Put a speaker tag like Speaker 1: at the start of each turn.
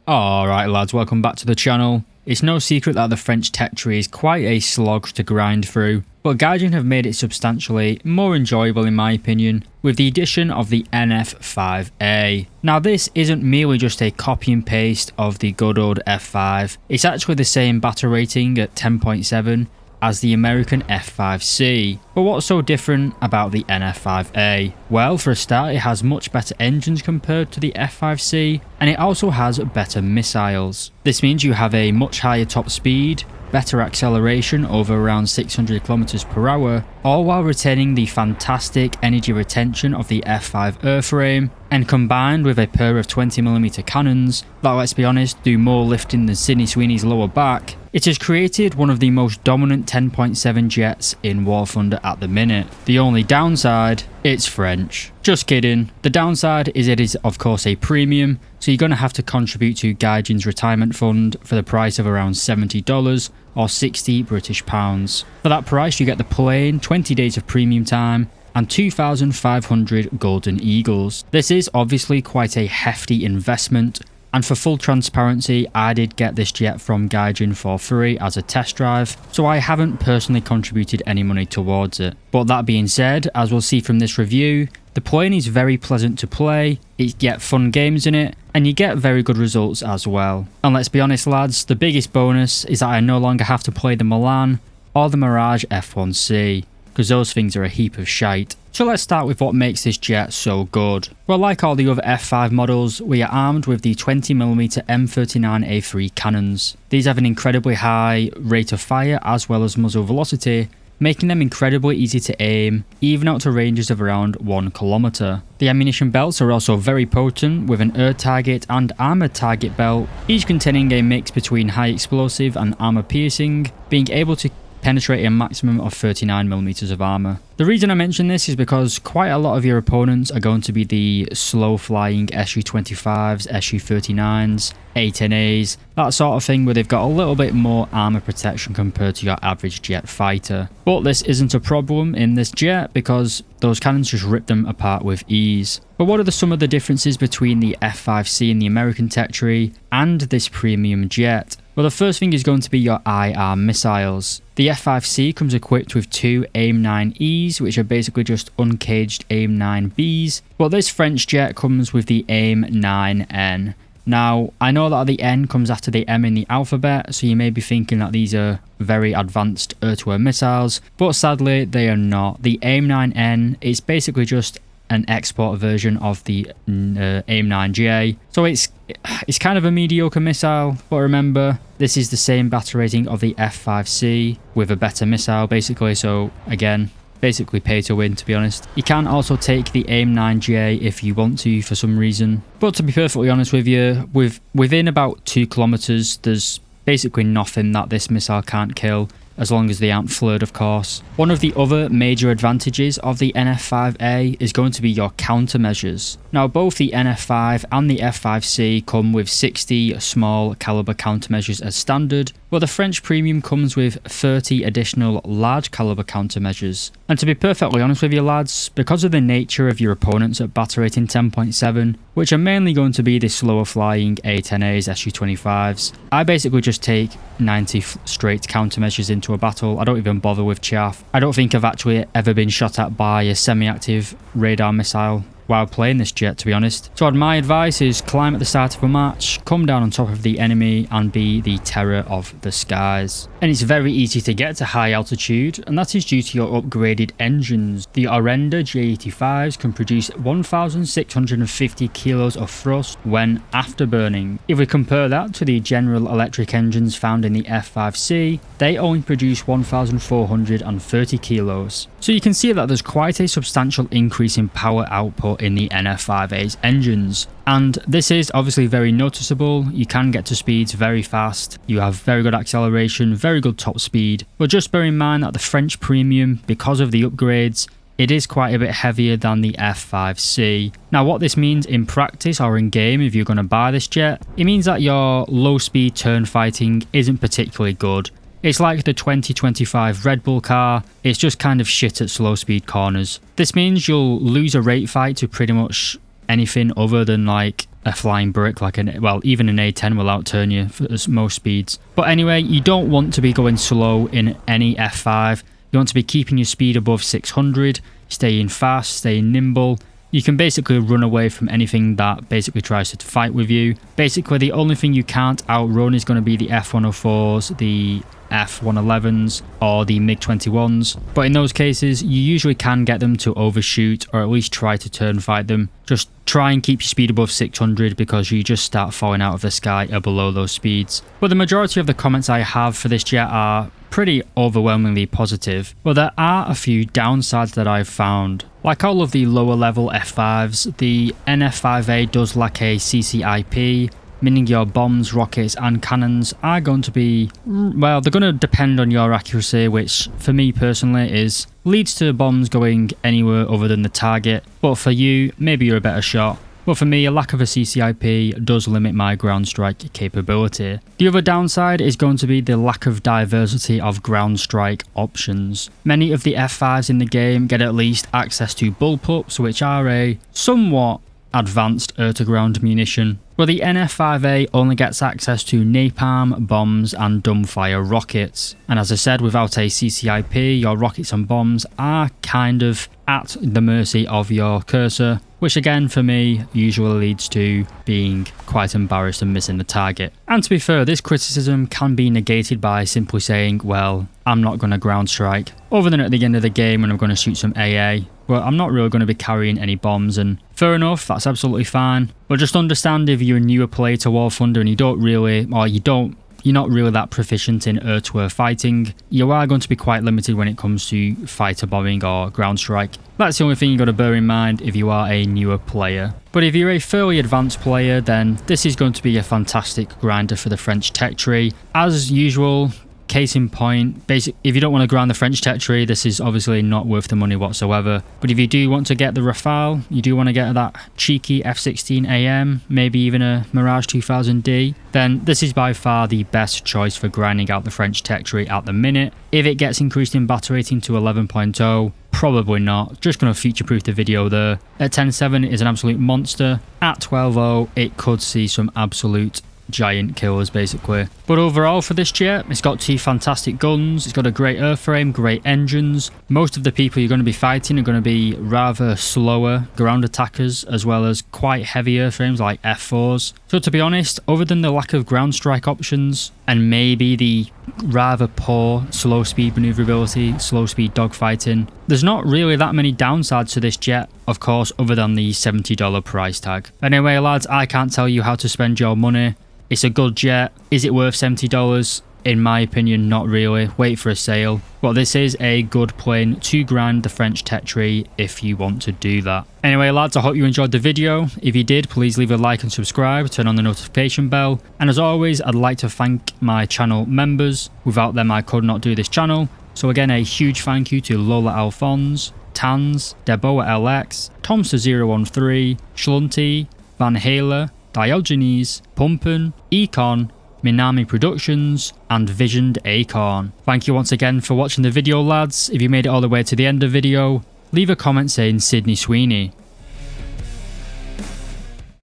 Speaker 1: Alright lads, welcome back to the channel. It's no secret that the French tech tree is quite a slog to grind through, but Gaijin have made it substantially more enjoyable in my opinion, with the addition of the NF5A. Now this isn't merely just a copy and paste of the good old F5, it's actually the same battle rating at 10.7 as the American F5C. But what's so different about the NF5A? Well, for a start, it has much better engines compared to the F5C, and it also has better missiles. This means you have a much higher top speed, better acceleration over around 600 km per hour, all while retaining the fantastic energy retention of the F5 airframe, and combined with a pair of 20mm cannons that, let's be honest, do more lifting than Sydney Sweeney's lower back, it has created one of the most dominant 10.7 jets in War Thunder at the minute. The only downside, it's French. Just kidding. The downside is it is of course a premium, so you're going to have to contribute to Gaijin's retirement fund for the price of around $70 or 60 British pounds. For that price you get the plane, 20 days of premium time, and 2,500 Golden Eagles. This is obviously quite a hefty investment, and for full transparency, I did get this jet from Gaijin for free as a test drive, so I haven't personally contributed any money towards it. But that being said, as we'll see from this review, the plane is very pleasant to play, you get fun games in it, and you get very good results as well. And let's be honest lads, the biggest bonus is that I no longer have to play the Milan or the Mirage F1C, because those things are a heap of shite. So let's start with what makes this jet so good. Well, like all the other F5 models, we are armed with the 20mm M39A3 cannons. These have an incredibly high rate of fire as well as muzzle velocity, making them incredibly easy to aim, even out to ranges of around 1 km. The ammunition belts are also very potent, with an air target and armoured target belt, each containing a mix between high explosive and armour piercing, being able to penetrate a maximum of 39mm of armour. The reason I mention this is because quite a lot of your opponents are going to be the slow flying SU-25s, SU-39s, A-10As, that sort of thing where they've got a little bit more armour protection compared to your average jet fighter. But this isn't a problem in this jet because those cannons just rip them apart with ease. But what are some of the differences between the F5C and the American tech tree and this premium jet? Well, the first thing is going to be your IR missiles. The F5C comes equipped with two AIM-9Es, which are basically just uncaged AIM-9Bs, but this French jet comes with the AIM-9N. Now, I know that the N comes after the M in the alphabet, so you may be thinking that these are very advanced air-to-air missiles, but sadly they are not. The AIM-9N is basically just an export version of the AIM-9J, so it's kind of a mediocre missile, but remember, this is the same battle rating of the F5C with a better missile basically, so again, basically pay to win, to be honest. You can also take the AIM-9J if you want to for some reason, but to be perfectly honest with you, within about 2 kilometers there's basically nothing that this missile can't kill, as long as they aren't flared of course. One of the other major advantages of the NF5A is going to be your countermeasures. Now both the NF5 and the F5C come with 60 small caliber countermeasures as standard, but the French premium comes with 30 additional large caliber countermeasures. And to be perfectly honest with you lads, because of the nature of your opponents at battle rating 10.7, which are mainly going to be the slower flying A-10As, SU-25s, I basically just take 90 straight countermeasures into a battle. I don't even bother with chaff. I don't think I've actually ever been shot at by a semi-active radar missile while playing this jet, to be honest. So my advice is climb at the start of a match, come down on top of the enemy and be the terror of the skies. And it's very easy to get to high altitude, and that is due to your upgraded engines. The Orenda J85s can produce 1,650 kilos of thrust when afterburning. If we compare that to the General Electric engines found in the F5C, they only produce 1,430 kilos. So you can see that there's quite a substantial increase in power output in the NF5A's engines, and this is obviously very noticeable. You can get to speeds very fast, you have very good acceleration, very good top speed, but just bear in mind that the French premium, because of the upgrades, it is quite a bit heavier than the F5C. Now what this means in practice or in game if you're going to buy this jet, it means that your low speed turn fighting isn't particularly good. It's like the 2025 Red Bull car, it's just kind of shit at slow speed corners. This means you'll lose a rate fight to pretty much anything other than like a flying brick, like even an A10 will outturn you for most speeds. But anyway, you don't want to be going slow in any F5. You want to be keeping your speed above 600, staying fast, staying nimble. You can basically run away from anything that basically tries to fight with you. Basically, the only thing you can't outrun is going to be the F104s, the F111s, or the MiG-21s. But in those cases, you usually can get them to overshoot or at least try to turn fight them. Just try and keep your speed above 600 because you just start falling out of the sky or below those speeds. But the majority of the comments I have for this jet are pretty overwhelmingly positive, but there are a few downsides that I've found. Like all of the lower level F5s, the NF5A does lack a CCIP, meaning your bombs, rockets and cannons are going to be, well, they're going to depend on your accuracy, which for me personally leads to bombs going anywhere other than the target, but for you, maybe you're a better shot. But for me, a lack of a CCIP does limit my ground strike capability. The other downside is going to be the lack of diversity of ground strike options. Many of the F5s in the game get at least access to bullpups, which are a somewhat advanced air-to-ground munition, but the NF5A only gets access to napalm, bombs and dumbfire rockets. And as I said, without a CCIP, your rockets and bombs are kind of at the mercy of your cursor, which again for me usually leads to being quite embarrassed and missing the target. And to be fair, this criticism can be negated by simply saying, well, I'm not going to ground strike, other than at the end of the game when I'm going to shoot some AA. But I'm not really going to be carrying any bombs, and fair enough, that's absolutely fine. But just understand if you're a newer player to War Thunder and you're not really that proficient in air-to-air fighting, you are going to be quite limited when it comes to fighter bombing or ground strike. That's the only thing you got to bear in mind if you are a newer player. But if you're a fairly advanced player, then this is going to be a fantastic grinder for the French tech tree. As usual, case in point, if you don't want to grind the French tech tree, this is obviously not worth the money whatsoever. But if you do want to get the Rafale, you do want to get that cheeky F-16 AM, maybe even a Mirage 2000D, then this is by far the best choice for grinding out the French tech tree at the minute. If it gets increased in battle rating to 11.0, probably not. Just going to future-proof the video there. At 10.7 is an absolute monster. At 12.0, it could see some absolute giant killers basically. But overall for this jet, it's got two fantastic guns, it's got a great airframe, great engines. Most of the people you're going to be fighting are going to be rather slower ground attackers, as well as quite heavy airframes like F4s. So to be honest, other than the lack of ground strike options and maybe the rather poor slow speed maneuverability, slow speed dogfighting, there's not really that many downsides to this jet, of course, other than the $70 price tag. Anyway lads, I can't tell you how to spend your money. It's a good jet. Is it worth $70? In my opinion, not really. Wait for a sale. But this is a good plane to grind the French tech tree if you want to do that. Anyway lads, I hope you enjoyed the video. If you did, please leave a like and subscribe, turn on the notification bell. And as always, I'd like to thank my channel members. Without them, I could not do this channel. So again, a huge thank you to Lola Alphonse, Tans, Deboa LX, Tomster013, Schlunty, Van Halen, Diogenes, Pumpin, Econ, Minami Productions, and Visioned Acorn. Thank you once again for watching the video lads. If you made it all the way to the end of the video, leave a comment saying Sydney Sweeney.